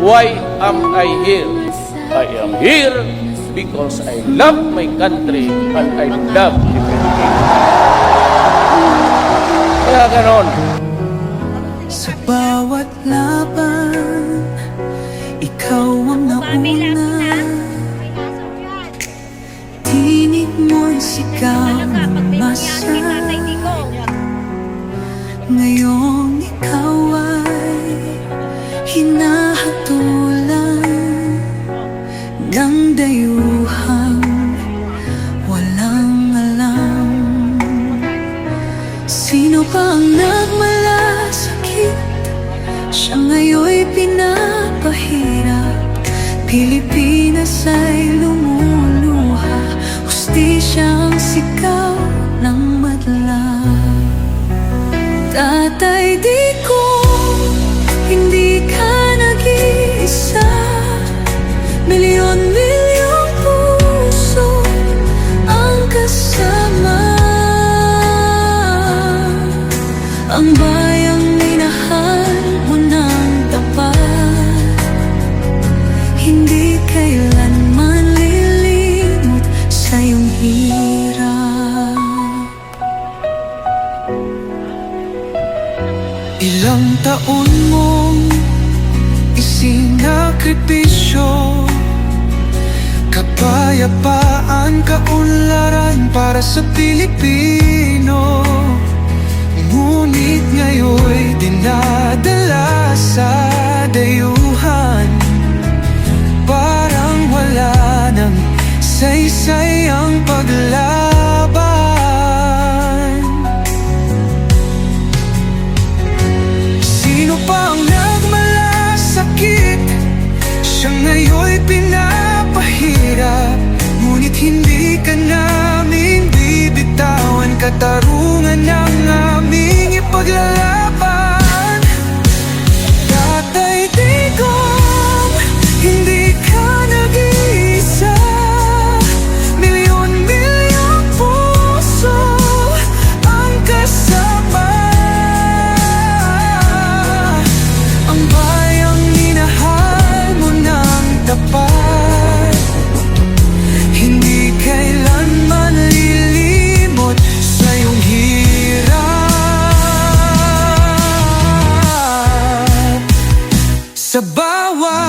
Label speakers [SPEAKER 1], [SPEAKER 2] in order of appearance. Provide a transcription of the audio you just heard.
[SPEAKER 1] Why am I here? I am here because I love my country and I love the Philippines. Kaya ganon.
[SPEAKER 2] Sa bawat laban, ikaw ang nauna. Tinig mo'y sigaw ng masa. Ngayong ikaw ay hinahatulan ng dayuhang walang alam. Sino pa ang nagmalasakit? Siya ngayon'y pinapahirap. Pilipinas ay lumuluha, hustisyang sigaw ng madla. Tatay, di ko hindi ka nag-iisa. Milyon-milyong puso ang kasama. Ang bayang minahal mo ng tapat, hindi kailanman lilimot sa iyong hirap. Ilang taon mong isinakripisyo, kapayapaan, kaunlaran para sa Pilipino. Ngunit ngayon'y dinadala sa dayuhan. Parang wala nang saysay ang paglaban. Sino pa ang nagmalasakit? Siya ngayon'y pinapahirap. Ngunit hindi ka namin bibitawan, kataruhan